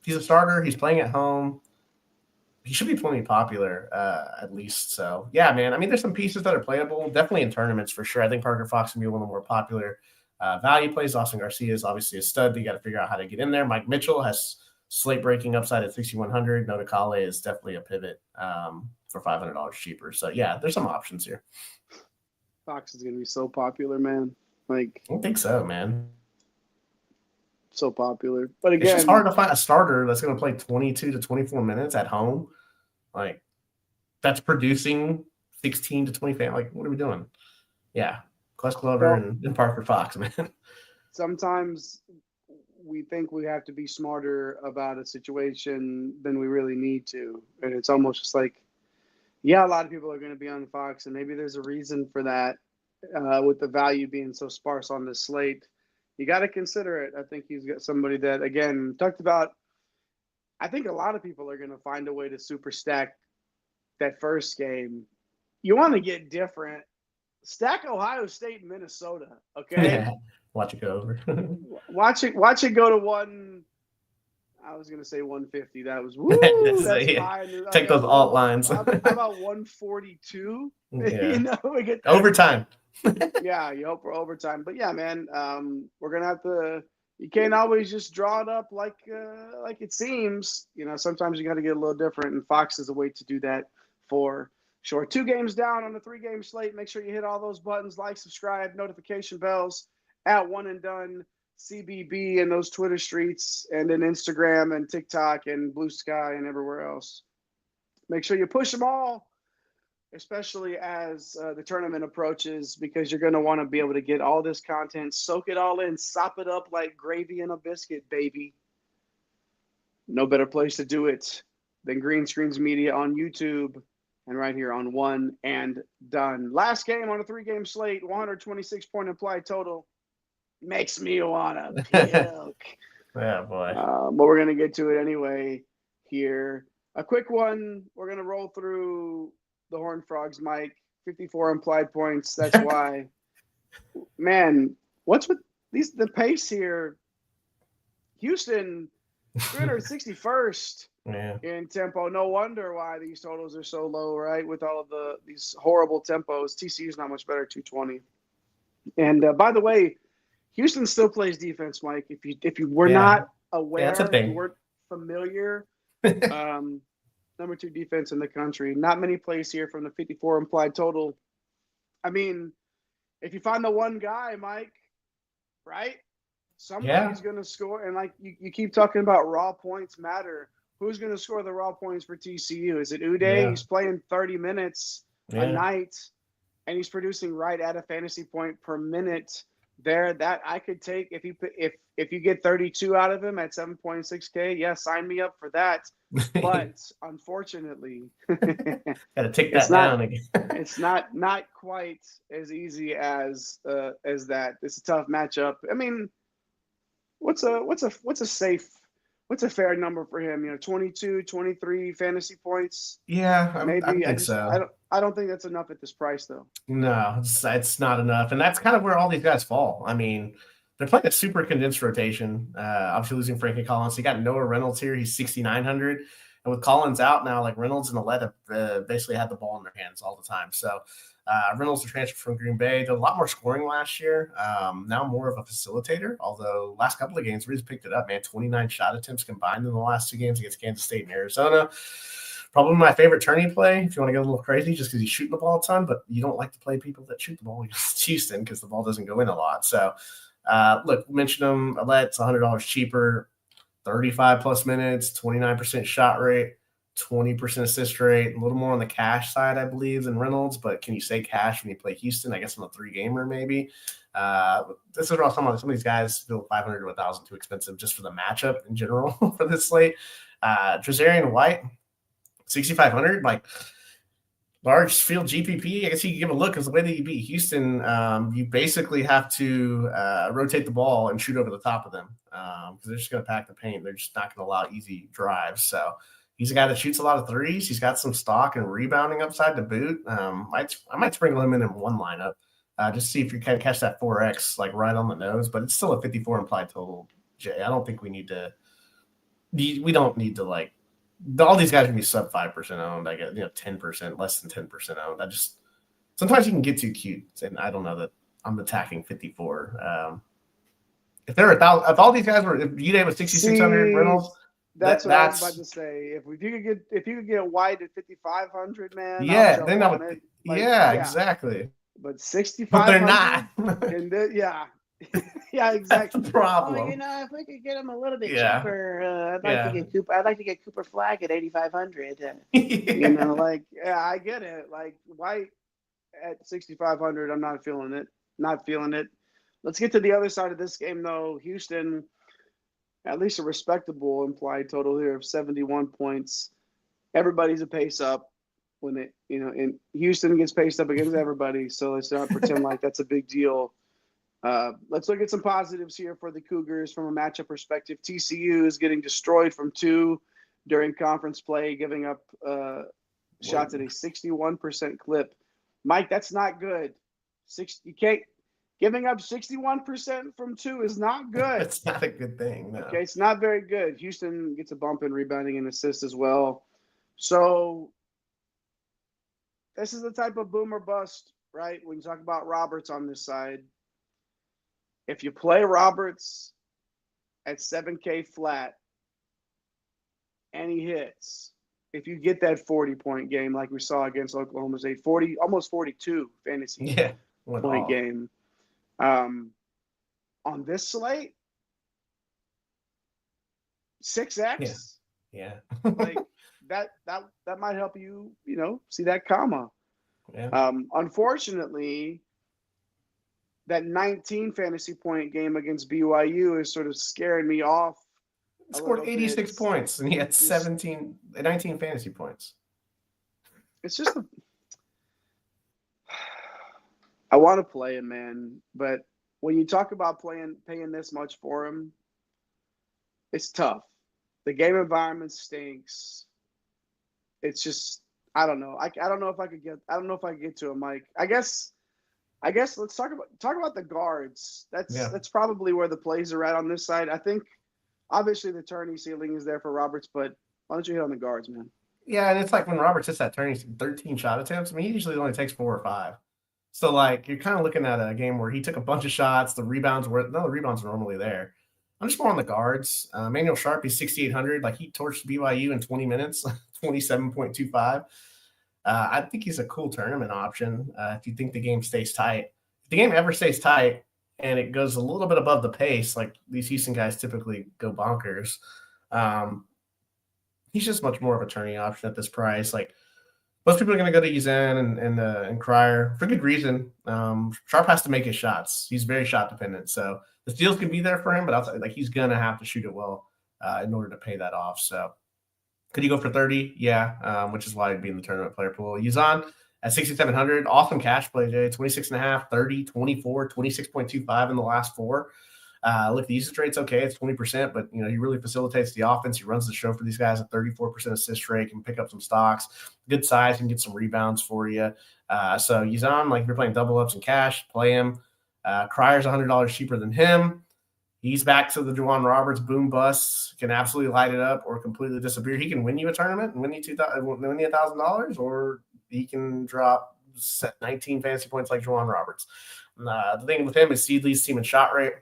[SPEAKER 3] he's a starter. He's playing at home. He should be plenty popular, at least. So, yeah, man. I mean, there's some pieces that are playable, definitely in tournaments for sure. I think Parker Fox can be one of the more popular value plays. Dawson Garcia is obviously a stud. You got to figure out how to get in there. Mike Mitchell has slate breaking upside at 6,100. Odekale is definitely a pivot for $500 cheaper. So, yeah, there's some options here.
[SPEAKER 1] Fox is going to be so popular, man. Like,
[SPEAKER 3] I don't think so, man.
[SPEAKER 1] So popular. But again,
[SPEAKER 3] it's just hard to find a starter that's going to play 22 to 24 minutes at home. Like, that's producing 16 to 20 Like, what are we doing? Yeah. Quest Glover and Parker Fox, man.
[SPEAKER 1] Sometimes we think we have to be smarter about a situation than we really need to. And it's almost just like, yeah, a lot of people are going to be on Fox, and maybe there's a reason for that with the value being so sparse on this slate. You got to consider it. I think he's got somebody that, again, talked about. I think a lot of people are going to find a way to super stack that first game. You want to get different. Stack Ohio State and Minnesota, okay?
[SPEAKER 3] Yeah. Watch it go over.
[SPEAKER 1] watch it go to one. I was going to say 150. That was woo. That's high.
[SPEAKER 3] Take those alt lines.
[SPEAKER 1] How about 142?
[SPEAKER 3] Yeah.
[SPEAKER 1] We get
[SPEAKER 3] overtime.
[SPEAKER 1] Yeah, you hope for overtime. But yeah, man, we're gonna have to. You can't always just draw it up like it seems. Sometimes you got to get a little different, and Fox is a way to do that for sure. 2 games down on the 3-game slate. Make sure you hit all those buttons: like, subscribe, notification bells at One and Done CBB and those Twitter streets, and then Instagram and TikTok and Blue Sky and everywhere else. Make sure you push them all, especially as the tournament approaches, because you're going to want to be able to get all this content, soak it all in, sop it up like gravy in a biscuit, baby. No better place to do it than Green Screens Media on YouTube and right here on One and Done. Last game on a 3-game slate, 126-point implied total. Makes me want to puke.
[SPEAKER 3] Yeah, boy.
[SPEAKER 1] But we're going to get to it anyway here. A quick one. We're going to roll through the Horned Frogs, Mike. 54 implied points. That's why. Man, what's with the pace here? Houston, 361st in tempo. No wonder why these totals are so low, right? With all of these horrible tempos. TCU's not much better, 220. And by the way, Houston still plays defense, Mike. If you were not aware, if you weren't familiar, number 2 defense in the country. Not many plays here from the 54 implied total. I mean, if you find the one guy, Mike, right? Somebody's going to score. And like you keep talking about raw points matter. Who's going to score the raw points for TCU? Is it Uday? Yeah. He's playing 30 minutes a night, and he's producing right at a fantasy point per minute. There, that I could take if you get 32 out of him at 7.6K. Yeah, sign me up for that. But unfortunately,
[SPEAKER 3] gotta take that down again.
[SPEAKER 1] It's not quite as easy as that. It's a tough matchup. I mean, what's a fair number for him? 22, 23 fantasy points.
[SPEAKER 3] Yeah,
[SPEAKER 1] maybe.
[SPEAKER 3] I think so.
[SPEAKER 1] I don't think that's enough at this price, though.
[SPEAKER 3] No, it's not enough, and that's kind of where all these guys fall. I mean, they're playing a super condensed rotation. Obviously losing Frankie Collins. So you got Noah Reynolds here. He's 6,900, and with Collins out now, like Reynolds and Aletta basically had the ball in their hands all the time. So Reynolds was transferred from Green Bay. Did a lot more scoring last year. Now more of a facilitator, although last couple of games really picked it up, man. 29 shot attempts combined in the last 2 games against Kansas State and Arizona. Probably my favorite tourney play if you want to get a little crazy, just because he's shooting the ball a ton, but you don't like to play people that shoot the ball against Houston because the ball doesn't go in a lot. So, look, mention him. It's $100 cheaper, 35-plus minutes, 29% shot rate, 20% assist rate, a little more on the cash side, I believe, than Reynolds. But can you say cash when you play Houston? I guess on a 3-gamer maybe. This is what I was talking about. Some of these guys feel 500 to 1,000 too expensive just for the matchup in general for this slate. Trezarian White, 6,500, like large field GPP. I guess you can give a look because the way that you beat Houston, you basically have to rotate the ball and shoot over the top of them because they're just going to pack the paint. They're just not going to allow easy drives. So he's a guy that shoots a lot of threes. He's got some stock and rebounding upside to boot. I might sprinkle him in one lineup just to see if you can catch that 4X like right on the nose. But it's still a 54 implied total, Jay. I don't think we need to. We don't need to like. All these guys can be sub 5% owned. I guess 10%, less than 10% owned. Sometimes you can get too cute, and I don't know that I'm attacking 54. If there are if all these guys were, if Uday was 6,600, Reynolds.
[SPEAKER 1] That's what I was about to say. If you could get White at 5,500, man.
[SPEAKER 3] Yeah, then I would. Yeah, exactly.
[SPEAKER 1] But 6,500.
[SPEAKER 3] But they're not.
[SPEAKER 1] And yeah, exactly.
[SPEAKER 3] That's the problem.
[SPEAKER 1] If we could get him a little bit cheaper, I'd like to get Cooper Flag at 8,500. I get it. Like White at 6,500, I'm not feeling it. Not feeling it. Let's get to the other side of this game, though. Houston, at least a respectable implied total here of 71 points. Everybody's a pace up when and Houston gets paced up against everybody. So let's not pretend like that's a big deal. Let's look at some positives here for the Cougars from a matchup perspective. TCU is getting destroyed from 2 during conference play, giving up shots at a 61% clip. Mike, that's not good. Giving up 61% from 2 is not good.
[SPEAKER 3] It's not a good thing. No.
[SPEAKER 1] Okay, it's not very good. Houston gets a bump in rebounding and assists as well. So this is the type of boom or bust, right? When you talk about Roberts on this side. If you play Roberts at 7K flat and he hits, if you get that 40-point game like we saw against Oklahoma State, almost 42 fantasy point game. On this slate, 6x.
[SPEAKER 3] Yeah.
[SPEAKER 1] Like that might help you, see that comma.
[SPEAKER 3] Yeah.
[SPEAKER 1] Unfortunately, that 19 fantasy point game against BYU is sort of scaring me off.
[SPEAKER 3] He scored 86
[SPEAKER 1] bit.
[SPEAKER 3] points and he had 19 fantasy points.
[SPEAKER 1] It's just I want to play him, man, but when you talk about paying this much for him, it's tough. The game environment stinks. It's just I don't know. I don't know if I could get to him, Mike. I guess let's talk about the guards. That's probably where the plays are at on this side. I think obviously the tourney ceiling is there for Roberts, but why don't you hit on the guards, man?
[SPEAKER 3] Yeah, and it's like when Roberts hits that tourney, 13 shot attempts. I mean, he usually only takes 4 or 5. So like you're kind of looking at a game where he took a bunch of shots. The rebounds were normally there. I'm just more on the guards. Manuel Sharp, he's 6,800. Like he torched BYU in 20 minutes, 27.25. I think he's a cool tournament option if you think the game stays tight. If the game ever stays tight and it goes a little bit above the pace, like these Houston guys typically go bonkers, he's just much more of a tourney option at this price. Like most people are going to go to Uzan and Cryer for good reason. Sharp has to make his shots. He's very shot dependent. So the steals can be there for him, but outside, like he's going to have to shoot it well in order to pay that off. So could he go for 30? Yeah, which is why he'd be in the tournament player pool. Uzan at 6,700. Awesome cash play, Jay. 26.5, 30, 24, 26.25 in the last 4. Look, the usage rate's okay. It's 20%, but, he really facilitates the offense. He runs the show for these guys at 34% assist rate, can pick up some stocks, good size, can get some rebounds for you. So Uzan, like if you're playing double ups in cash, play him. Cryer's $100 cheaper than him. He's back to the Juwan Roberts boom bust, can absolutely light it up or completely disappear. He can win you a tournament and win you $1,000, or he can drop 19 fantasy points like Juwan Roberts. The thing with him is Seed leads team in shot rate,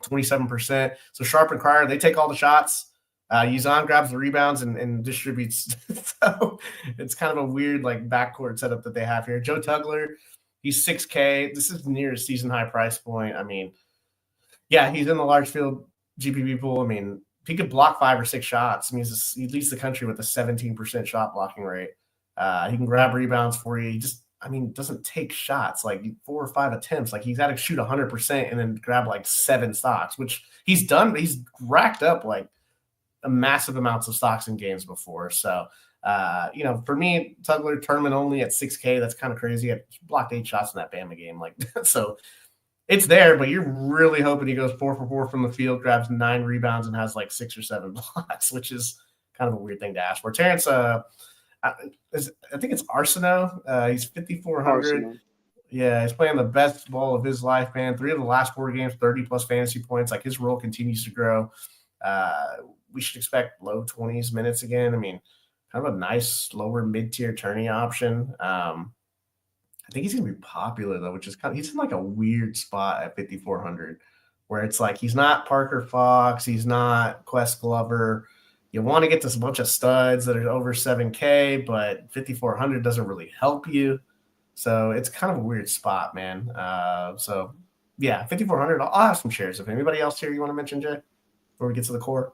[SPEAKER 3] 27%. So Sharp and Cryer, they take all the shots. Uzan grabs the rebounds and distributes. So it's kind of a weird backcourt setup that they have here. Joe Tugler, he's 6K. This is near a season high price point. I mean, yeah, he's in the large field GPP pool. I mean, if he could block 5 or 6 shots, I mean, he leads the country with a 17% shot blocking rate. He can grab rebounds for you. He just, doesn't take shots, like 4 or 5 attempts. Like he's got to shoot 100% and then grab 7 stocks, which he's done, but he's racked up a massive amounts of stocks in games before. So, for me, Tugler tournament only at 6K, that's kind of crazy. I blocked 8 shots in that Bama game. So it's there, but you're really hoping he goes 4 for 4 from the field, grabs 9 rebounds and has 6 or 7 blocks, which is kind of a weird thing to ask for. Terrence, I think it's Arsenault. He's 5,400. Yeah, he's playing the best ball of his life, man. 3 of the last 4 games, 30-plus fantasy points. His role continues to grow. We should expect low 20s minutes again. Kind of a nice lower mid-tier tourney option. I think he's going to be popular, though, which is he's in a weird spot at 5,400 where it's he's not Parker Fox. He's not Quest Glover. You want to get this bunch of studs that are over 7K, but 5,400 doesn't really help you. So it's kind of a weird spot, man. So, yeah, 5,400. I'll have some shares of him. Anybody else here you want to mention, Jay, before we get to the core?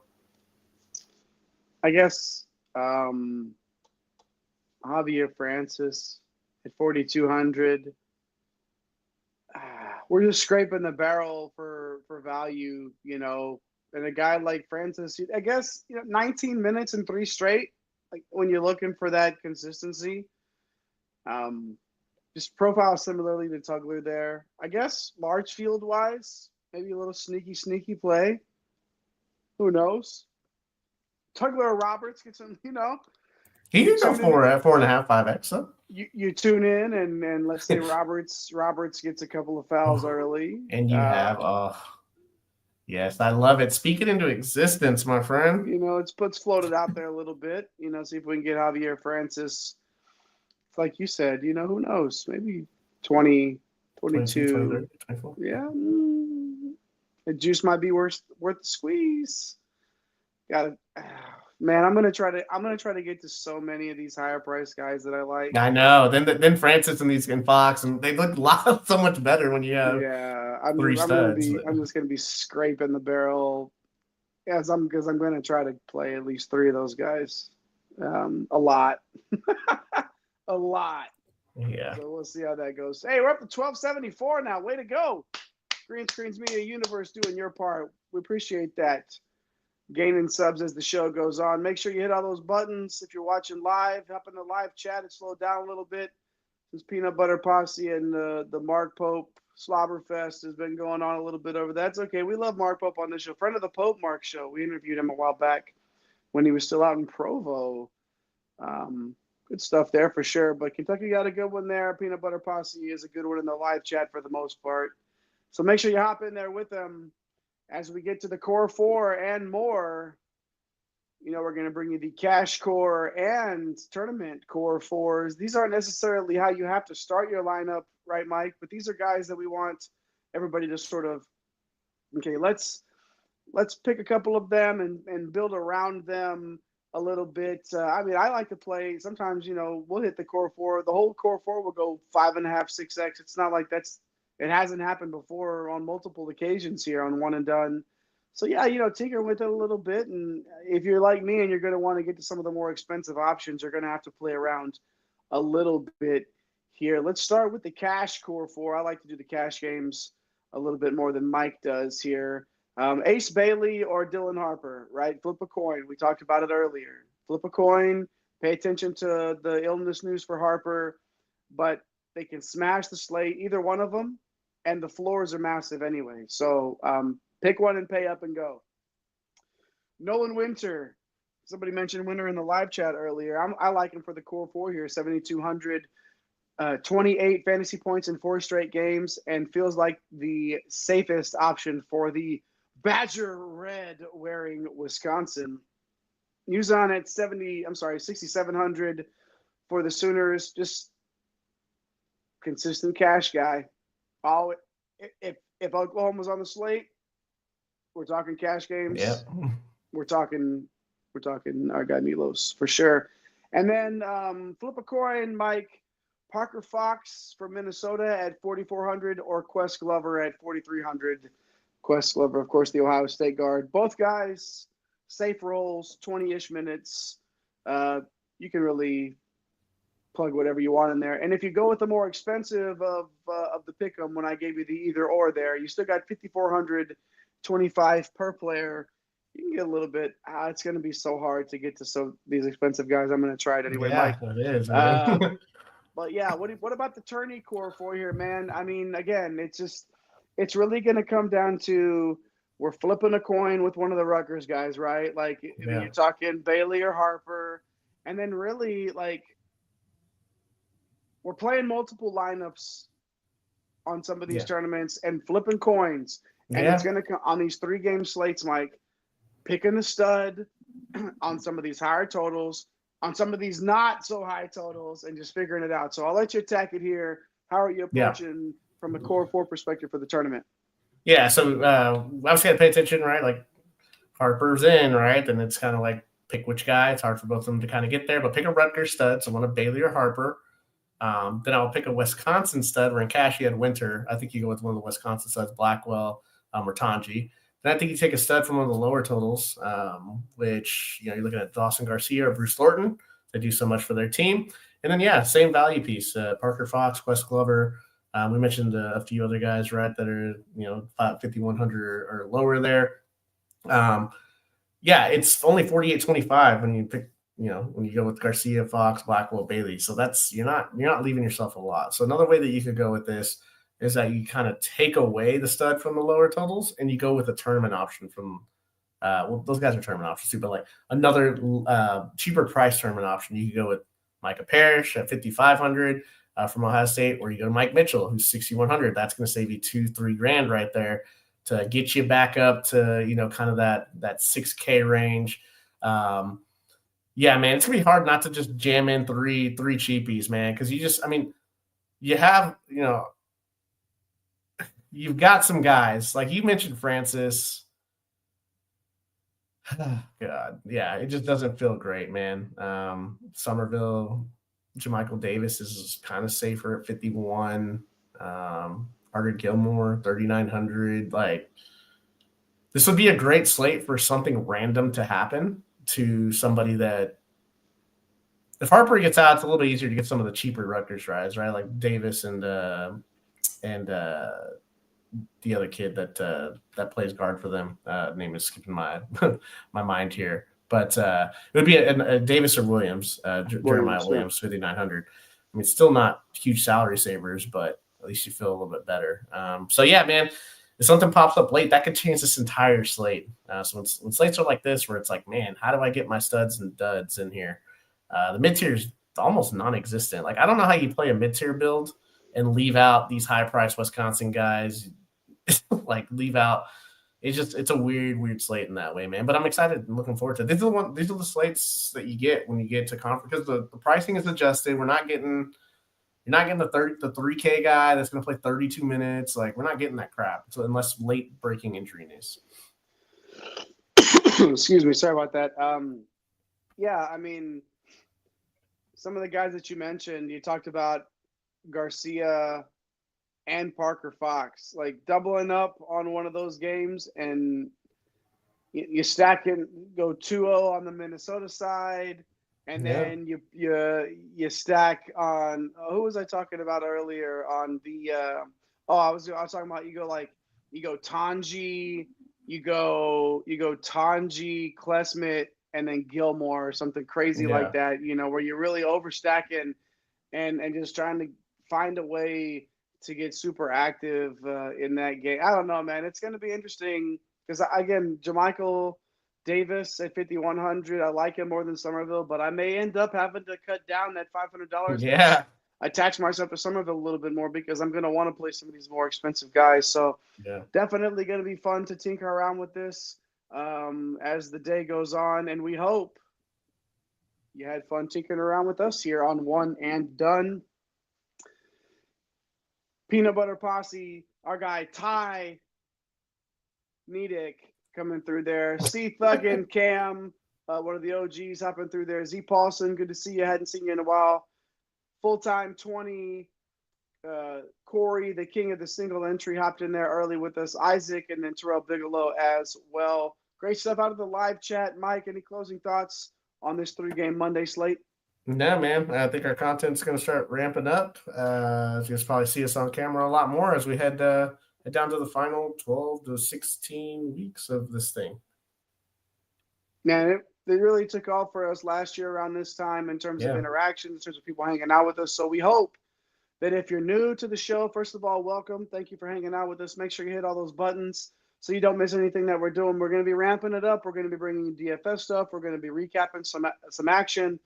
[SPEAKER 1] I guess Javier Francis at 4,200. We're just scraping the barrel for value, and a guy like Francis, I guess, 19 minutes and 3 straight, when you're looking for that consistency. Just profile similarly to Tugler there. I guess large field wise, maybe a little sneaky play. Who knows? Tugler or Roberts gets some,
[SPEAKER 3] He can go 4.5, 5X, though.
[SPEAKER 1] You tune in and let's say Roberts gets a couple of fouls early.
[SPEAKER 3] And you have yes, I love it. Speak it into existence, my friend.
[SPEAKER 1] Let's float it out there a little bit. See if we can get Javier Francis. Like you said, who knows? Maybe 20, 22. 24. Yeah. The juice might be worth the squeeze. Got it. Man, I'm gonna try to get to so many of these higher price guys that I like.
[SPEAKER 3] I know. Then Francis and Fox, and they look so much better when you have 3 studs.
[SPEAKER 1] I'm just gonna be scraping the barrel Yes, because I'm going to try to play at least 3 of those guys. A lot. A lot.
[SPEAKER 3] Yeah.
[SPEAKER 1] So we'll see how that goes. Hey, we're up to 1274 now. Way to go. Green Screens Media Universe doing your part. We appreciate that. Gaining subs as the show goes on. Make sure you hit all those buttons. If you're watching live, hop in the live chat. It slowed down a little bit since Peanut Butter Posse and the Mark Pope Slobberfest has been going on a little bit over. That's okay. We love Mark Pope on this show. Friend of the Pope Mark show. We interviewed him a while back when he was still out in Provo. Good stuff there for sure. But Kentucky got a good one there. Peanut Butter Posse is a good one in the live chat for the most part. So make sure you hop in there with them as we get to the core 4 and more. You know, we're going to bring you the cash core and tournament core 4s. These aren't necessarily how you have to start your lineup, right, Mike? But these are guys that we want everybody to sort of, okay, let's pick a couple of them and build around them a little bit. I mean, I like to play. Sometimes, you know, we'll hit the core 4. The whole core 4 will go 5.5, 6x. It's not like it hasn't happened before on multiple occasions here on One and Done. So, yeah, you know, tinker with it a little bit. And if you're like me and you're going to want to get to some of the more expensive options, you're going to have to play around a little bit here. Let's start with the cash core 4. I like to do the cash games a little bit more than Mike does here. Ace Bailey or Dylan Harper, right? Flip a coin. We talked about it earlier. Flip a coin. Pay attention to the illness news for Harper. But they can smash the slate, either one of them. And the floors are massive anyway. So pick one and pay up and go. Nolan Winter. Somebody mentioned Winter in the live chat earlier. I like him for the core 4 here, 7,200. 28 fantasy points in 4 straight games, and feels like the safest option for the Badger Red wearing Wisconsin. Use on at 6,700 for the Sooners. Just consistent cash guy. If Oklahoma's on the slate, we're talking cash games.
[SPEAKER 3] Yeah.
[SPEAKER 1] We're talking our guy Milos for sure. And then flip a coin, Mike. Parker Fox from Minnesota at 4,400 or Quest Glover at 4,300. Quest Glover, of course, the Ohio State guard. Both guys, safe rolls, 20-ish minutes. You can really plug whatever you want in there. And if you go with the more expensive of the pick'em, when I gave you the either or there, you still got 5,400, 25 per player. You can get a little bit. It's going to be so hard to get to these expensive guys. I'm going to try it anyway,
[SPEAKER 3] yeah,
[SPEAKER 1] Mike.
[SPEAKER 3] It is.
[SPEAKER 1] But yeah, what about the tourney core 4 here, man? I mean, again, it's really going to come down to we're flipping a coin with one of the Rutgers guys, right? Like, I mean, you're talking Bailey or Harper, and then really like we're playing multiple lineups on some of these tournaments and flipping coins, and it's going to come on these 3-game slates, Mike. Picking the stud on some of these higher totals, on some of these not so high totals, and just figuring it out. So I'll let you attack it here. How are you approaching from a core 4 perspective for the tournament?
[SPEAKER 3] Yeah, so obviously got to pay attention, right? Like Harper's in, right? Then it's kind of like pick which guy. It's hard for both of them to kind of get there, but pick a Rutgers stud, so one of Bailey or Harper. Then I'll pick a Wisconsin stud. We're in cash. You had Winter. I think you go with one of the Wisconsin studs, Blackwell or Tanji. Then I think you take a stud from one of the lower totals, which, you know, you're looking at Dawson Garcia or Bruce Thornton. They do so much for their team. And then, same value piece, Parker Fox, Quest Glover. We mentioned a few other guys, right, that are, you know, 5,100 or lower there. It's only 48.25 when you pick, you know, when you go with Garcia, Fox, Blackwell, Bailey. So that's you're not leaving yourself a lot. So another way that you could go with this is that you kind of take away the stud from the lower totals and you go with a tournament option from those guys are tournament options too, but like another cheaper price tournament option. You could go with Micah Parrish at 5,500 from Ohio State, or you go to Mike Mitchell, who's 6,100. That's going to save you $2-3 grand right there to get you back up to, you know, kind of that 6K range. Man, it's gonna be hard not to just jam in three cheapies, man, because you have, you know, you've got some guys like you mentioned, Francis. God, yeah, it just doesn't feel great, man. Somerville, Jamichael Davis is kind of safer at 51. Carter Gilmore, 3,900. Like, This would be a great slate for something random to happen to somebody that, if Harper gets out, it's a little bit easier to get some of the cheaper Rutgers guys, right? Like Davis and the other kid that plays guard for them. Name is skipping my my mind here, but it would be a Davis or Williams, Jeremiah Williams, 5,900. I mean, still not huge salary savers, but at least you feel a little bit better. So yeah, man, if something pops up late, that could change this entire slate. So when slates are like this, where it's like, man, how do I get my studs and duds in here? The mid tier is almost non-existent. Like, I don't know how you play a mid tier build and leave out these high-priced Wisconsin guys. Like, leave out. It's a weird slate in that way, man. But I'm excited and looking forward to it. These are the slates that you get when you get to conference, because the pricing is adjusted. You're not getting the 3K guy that's going to play 32 minutes. Like, we're not getting that crap. So unless late breaking injury news.
[SPEAKER 1] Excuse me, sorry about that. Yeah, I mean, some of the guys that you mentioned, you talked about Garcia and Parker Fox, like doubling up on one of those games, and you stack and go 2-0 on the Minnesota side, and then you stack on who was I talking about earlier on the I was talking about you go Tanji, you go Tanji, Klesmit, and then Gilmore or something crazy like that, where you're really overstacking and just trying to find a way to get super active in that game. I don't know, man. It's going to be interesting because, again, Jermichael Davis at 5,100, I like him more than Somerville, but I may end up having to cut down that $500.
[SPEAKER 3] Yeah.
[SPEAKER 1] Attach myself to Somerville a little bit more because I'm going to want to play some of these more expensive guys. So definitely going to be fun to tinker around with this as the day goes on. And we hope you had fun tinkering around with us here on One and Done. Peanut Butter Posse, our guy Ty Nedick coming through there. C Thuggin, Cam, one of the OGs hopping through there. Z Paulson, good to see you. Hadn't seen you in a while. Full-time 20. Corey, the king of the single entry, hopped in there early with us. Isaac, and then Terrell Bigelow as well. Great stuff out of the live chat. Mike, any closing thoughts on this 3-game Monday slate?
[SPEAKER 3] No, man. I think our content's going to start ramping up. You'll probably see us on camera a lot more as we head down to the final 12 to 16 weeks of this thing.
[SPEAKER 1] Man, it really took off for us last year around this time in terms of interactions, in terms of people hanging out with us. So we hope that if you're new to the show, first of all, welcome. Thank you for hanging out with us. Make sure you hit all those buttons so you don't miss anything that we're doing. We're going to be ramping it up. We're going to be bringing you DFS stuff. We're going to be recapping some action.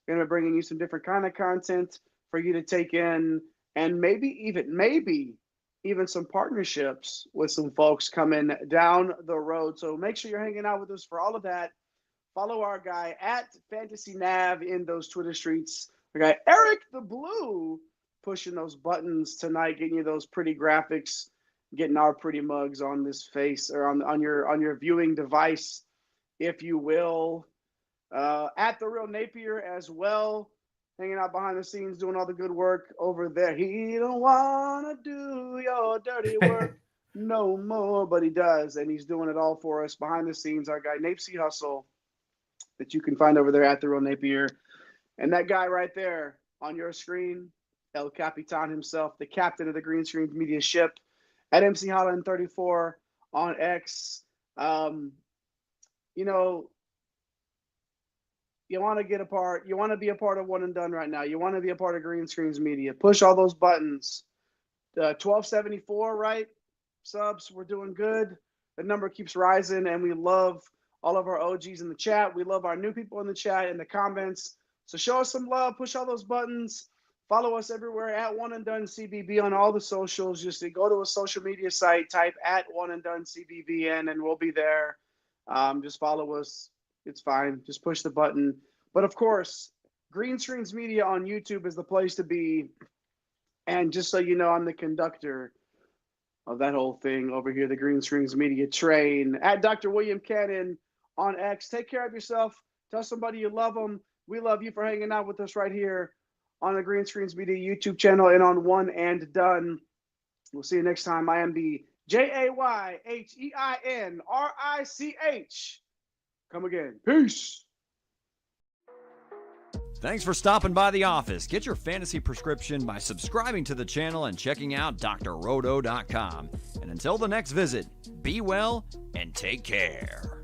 [SPEAKER 1] We're going to be bringing you some different kind of content for you to take in, and maybe even some partnerships with some folks coming down the road. So make sure you're hanging out with us for all of that. Follow our guy at Fantasy Nav in those Twitter streets. Our guy Eric the Blue pushing those buttons tonight, getting you those pretty graphics, getting our pretty mugs on this face or on your viewing device, if you will. At the Real Napier as well, hanging out behind the scenes, doing all the good work over there. He don't want to do your dirty work no more, but he does, and he's doing it all for us behind the scenes. Our guy Nape C Hustle, that you can find over there at the Real Napier, and that guy right there on your screen, El Capitan himself, the captain of the Green Screens Media ship, at MC Holland 34 on X. You want to get a part. You want to be a part of One and Done right now. You want to be a part of Green Screens Media. Push all those buttons. 1274, right? Subs, we're doing good. The number keeps rising, and we love all of our OGs in the chat. We love our new people in the chat, in the comments. So show us some love. Push all those buttons. Follow us everywhere at One and Done CBB on all the socials. Just go to a social media site, type at One and Done CBBN, and we'll be there. Just follow us. It's fine. Just push the button. But of course, Green Screens Media on YouTube is the place to be. And just so you know, I'm the conductor of that whole thing over here, the Green Screens Media train. At Dr. William Cannon on X. Take care of yourself. Tell somebody you love them. We love you for hanging out with us right here on the Green Screens Media YouTube channel and on One and Done. We'll see you next time. I am the JAYHEINRICH. Come again. Peace.
[SPEAKER 2] Thanks for stopping by the office. Get your fantasy prescription by subscribing to the channel and checking out drroto.com. And until the next visit, be well and take care.